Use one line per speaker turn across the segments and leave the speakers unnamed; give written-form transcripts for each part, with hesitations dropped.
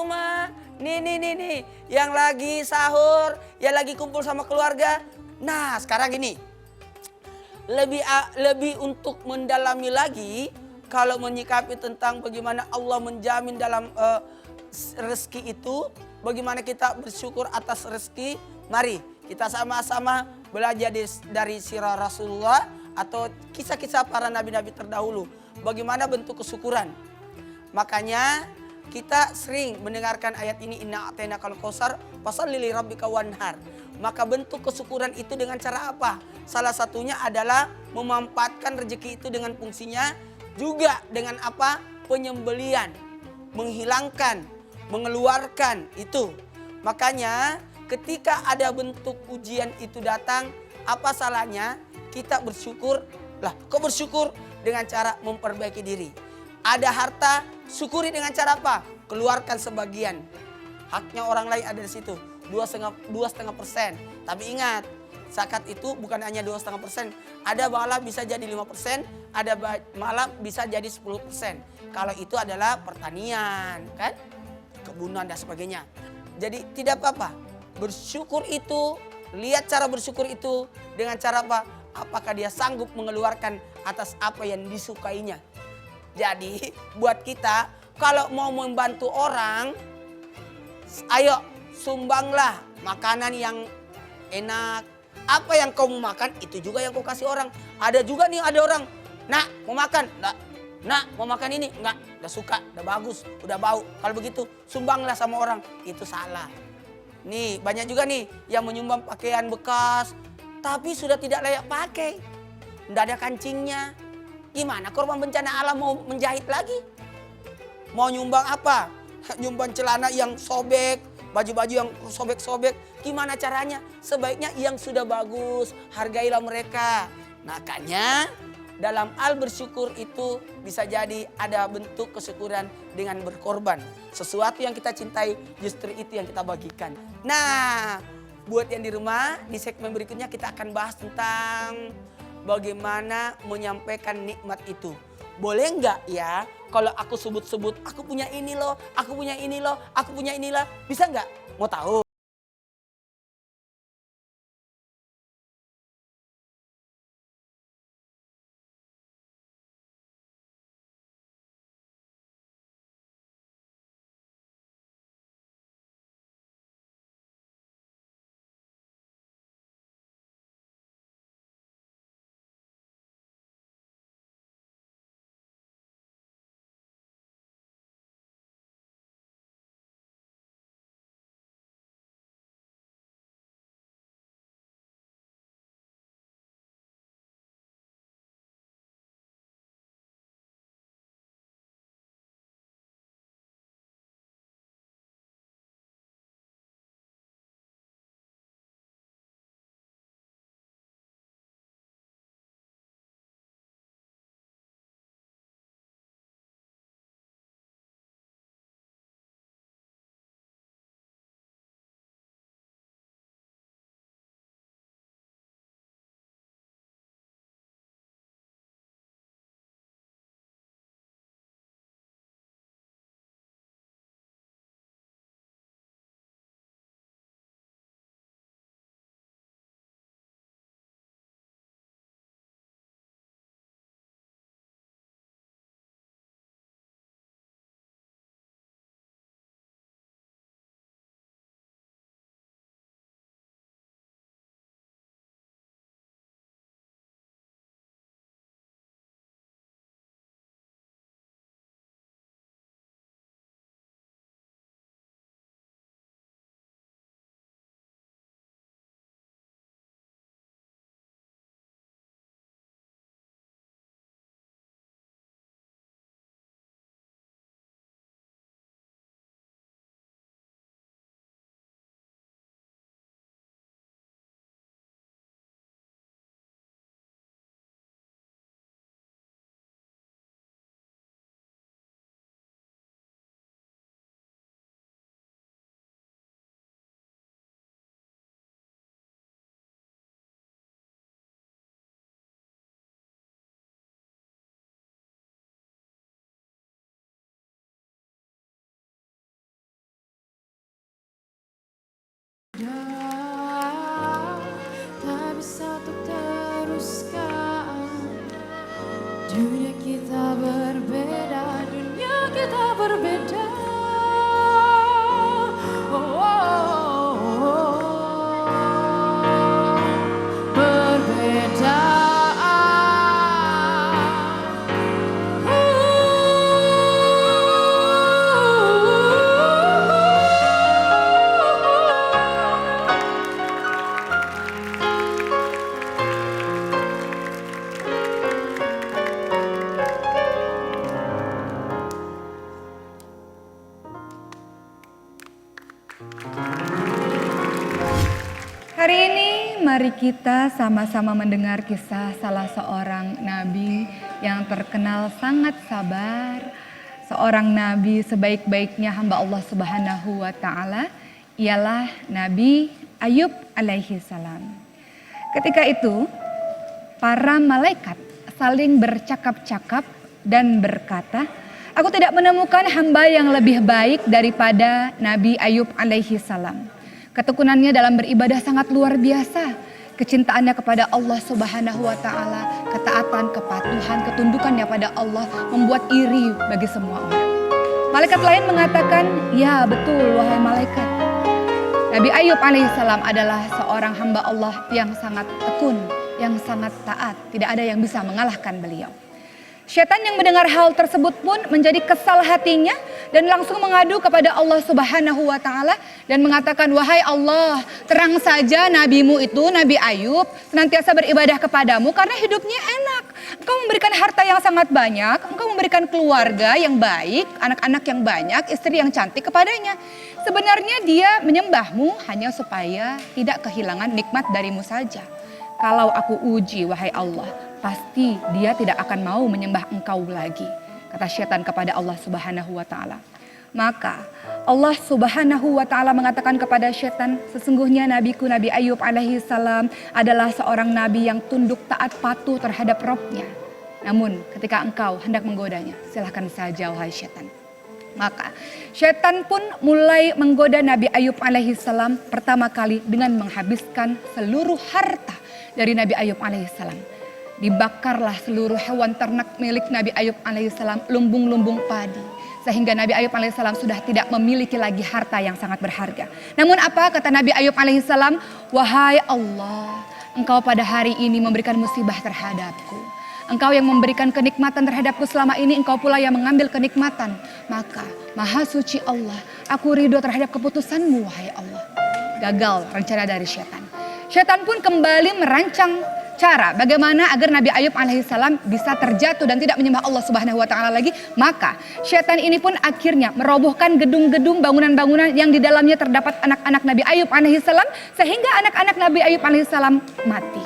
rumah. Nih. Yang lagi sahur, yang lagi kumpul sama keluarga. Nah, sekarang gini. Lebih untuk mendalami lagi kalau menyikapi tentang bagaimana Allah menjamin dalam rezeki itu, bagaimana kita bersyukur atas rezeki. Mari kita sama-sama belajar dari sirah Rasulullah atau kisah-kisah para nabi-nabi terdahulu. Bagaimana bentuk kesyukuran. Makanya kita sering mendengarkan ayat ini, inna a'tainakal kautsar fasholli lirabbika wanhar. Maka bentuk kesyukuran itu dengan cara apa? Salah satunya adalah memanfaatkan rezeki itu dengan fungsinya, juga dengan apa? Penyembelian, menghilangkan, mengeluarkan itu. Makanya ketika ada bentuk ujian itu datang, apa salahnya kita bersyukur? Lah, kok bersyukur? Dengan cara memperbaiki diri. Ada harta, syukuri dengan cara apa? Keluarkan sebagian. Haknya orang lain ada di situ. 2,5%. Tapi ingat, zakat itu bukan hanya 2,5%. Ada malah bisa jadi 5%, ada malah bisa jadi 10%. Kalau itu adalah pertanian, kan? Kebunan dan sebagainya. Jadi tidak apa-apa. Bersyukur itu, lihat cara bersyukur itu dengan cara apa? Apakah dia sanggup mengeluarkan atas apa yang disukainya. Jadi buat kita kalau mau membantu orang, ayo sumbanglah makanan yang enak. Apa yang kau mau makan itu juga yang kau kasih orang. Ada juga nih, ada orang, nak mau makan? Nak mau makan ini? Enggak, udah suka, udah bagus, udah bau. Kalau begitu sumbanglah sama orang. Itu salah. Nih banyak juga nih yang menyumbang pakaian bekas tapi sudah tidak layak pakai. Nggak ada kancingnya. Gimana korban bencana alam mau menjahit lagi? Mau nyumbang apa? Nyumbang celana yang sobek, baju-baju yang sobek-sobek. Gimana caranya? Sebaiknya yang sudah bagus, hargailah mereka. Makanya dalam hal bersyukur itu bisa jadi ada bentuk kesyukuran dengan berkorban. Sesuatu yang kita cintai justru itu yang kita bagikan. Nah, buat yang di rumah, di segmen berikutnya kita akan bahas tentang bagaimana menyampaikan nikmat itu. Boleh nggak ya kalau aku sebut-sebut aku punya ini loh, aku punya ini loh, aku punya inilah. Bisa nggak? Mau tahu?
Hari ini mari kita sama-sama mendengar kisah salah seorang nabi yang terkenal sangat sabar. Seorang nabi sebaik-baiknya hamba Allah Subhanahu wa taala ialah Nabi Ayub alaihi salam. Ketika itu para malaikat saling bercakap-cakap dan berkata, "Aku tidak menemukan hamba yang lebih baik daripada Nabi Ayub alaihi salam. Ketekunannya dalam beribadah sangat luar biasa. Kecintaannya kepada Allah Subhanahu wa taala, ketaatan, kepatuhan, ketundukannya pada Allah membuat iri bagi semua orang." Malaikat lain mengatakan, "Ya, betul wahai malaikat. Nabi Ayub alaihissalam adalah seorang hamba Allah yang sangat tekun, yang sangat taat. Tidak ada yang bisa mengalahkan beliau." Syaitan yang mendengar hal tersebut pun menjadi kesal hatinya dan langsung mengadu kepada Allah Subhanahu wa taala dan mengatakan, "Wahai Allah, terang saja nabimu itu, Nabi Ayub, senantiasa beribadah kepadamu karena hidupnya enak. Engkau memberikan harta yang sangat banyak, engkau memberikan keluarga yang baik, anak-anak yang banyak, istri yang cantik kepadanya. Sebenarnya dia menyembahmu hanya supaya tidak kehilangan nikmat darimu saja. Kalau aku uji, wahai Allah, pasti dia tidak akan mau menyembah engkau lagi," kata syaitan kepada Allah Subhanahu wa taala. Maka Allah Subhanahu wa taala mengatakan kepada syaitan, "Sesungguhnya nabiku Nabi Ayub alaihi salam adalah seorang nabi yang tunduk taat patuh terhadap Rabb-nya. Namun ketika engkau hendak menggodanya, silahkan saja wahai syaitan." Maka syaitan pun mulai menggoda Nabi Ayub alaihi salam pertama kali dengan menghabiskan seluruh harta dari Nabi Ayub alaihissalam. Dibakarlah seluruh hewan ternak milik Nabi Ayub alaihissalam, lumbung-lumbung padi. Sehingga Nabi Ayub alaihissalam sudah tidak memiliki lagi harta yang sangat berharga. Namun apa kata Nabi Ayub alaihissalam? "Wahai Allah, engkau pada hari ini memberikan musibah terhadapku. Engkau yang memberikan kenikmatan terhadapku selama ini, engkau pula yang mengambil kenikmatan. Maka maha suci Allah, aku ridho terhadap keputusanmu wahai Allah." Gagal rencana dari syaitan. Syaitan pun kembali merancang cara bagaimana agar Nabi Ayub alaihissalam bisa terjatuh dan tidak menyembah Allah Subhanahu wa taala lagi. Maka syaitan ini pun akhirnya merobohkan gedung-gedung, bangunan-bangunan yang di dalamnya terdapat anak-anak Nabi Ayub alaihissalam sehingga anak-anak Nabi Ayub alaihissalam mati.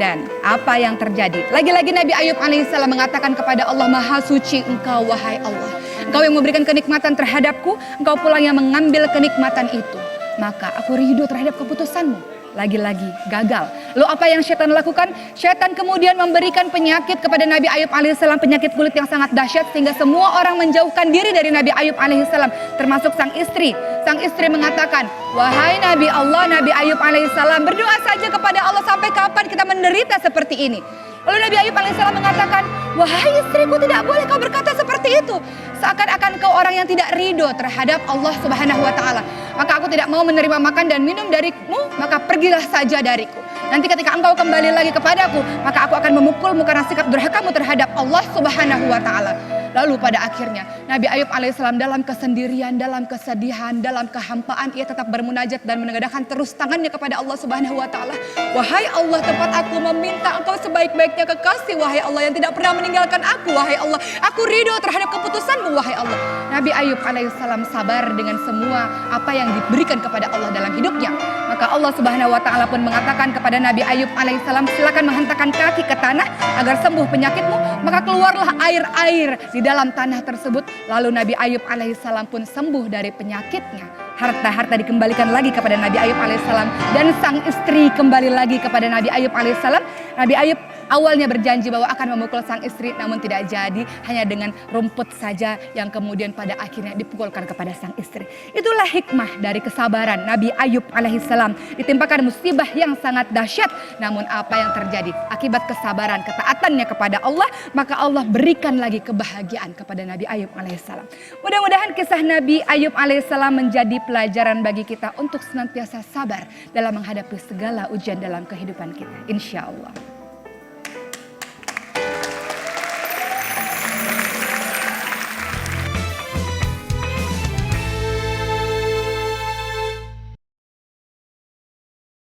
Dan apa yang terjadi? Lagi-lagi Nabi Ayub alaihissalam mengatakan kepada Allah, "Maha suci engkau wahai Allah. Engkau yang memberikan kenikmatan terhadapku, engkau pula yang mengambil kenikmatan itu. Maka aku ridho terhadap keputusanmu." Lagi-lagi gagal. Lalu apa yang syaitan lakukan? Syaitan kemudian memberikan penyakit kepada Nabi Ayub alaihissalam, penyakit kulit yang sangat dahsyat sehingga semua orang menjauhkan diri dari Nabi Ayub alaihissalam, termasuk sang istri. Sang istri mengatakan, "Wahai Nabi Allah, Nabi Ayub alaihissalam, berdoa saja kepada Allah, sampai kapan kita menderita seperti ini?" Lalu Nabi Ayub alaihissalam mengatakan, "Wahai istriku, tidak boleh kau berkata seperti itu. Seakan-akan kau orang yang tidak ridho terhadap Allah Subhanahu wa taala. Maka aku tidak mau menerima makan dan minum darimu, maka pergilah saja dariku. Nanti ketika engkau kembali lagi kepadaku, maka aku akan memukulmu karena sikap durhakamu terhadap Allah Subhanahu wa taala." Lalu pada akhirnya Nabi Ayub alaihissalam dalam kesendirian, dalam kesedihan, dalam kehampaan, ia tetap bermunajat dan menengadahkan terus tangannya kepada Allah Subhanahu wa taala. "Wahai Allah, tempat aku meminta engkau sebaik-baiknya kekasih, wahai Allah, yang tidak pernah meninggalkan aku, wahai Allah. Aku ridho terhadap keputusanmu, wahai Allah." Nabi Ayub alaihissalam sabar dengan semua apa yang diberikan kepada Allah dalam hidupnya. Maka Allah Subhanahu wa taala pun mengatakan kepada Nabi Ayub alaihissalam, "Silakan menghentakkan kaki ke tanah agar sembuh penyakitmu." Maka keluarlah air-air di dalam tanah tersebut. Lalu Nabi Ayub alaihissalam pun sembuh dari penyakitnya. Harta-harta dikembalikan lagi kepada Nabi Ayub alaihissalam dan sang istri kembali lagi kepada Nabi Ayub alaihissalam. Nabi Ayub awalnya berjanji bahwa akan memukul sang istri, namun tidak jadi, hanya dengan rumput saja yang kemudian pada akhirnya dipukulkan kepada sang istri. Itulah hikmah dari kesabaran Nabi Ayub alaihissalam. Ditimpakan musibah yang sangat dahsyat, namun apa yang terjadi? Akibat kesabaran, ketaatannya kepada Allah, maka Allah berikan lagi kebahagiaan kepada Nabi Ayub alaihissalam. Mudah-mudahan kisah Nabi Ayub alaihissalam menjadi pelajaran bagi kita untuk senantiasa sabar dalam menghadapi segala ujian dalam kehidupan kita. Insya Allah.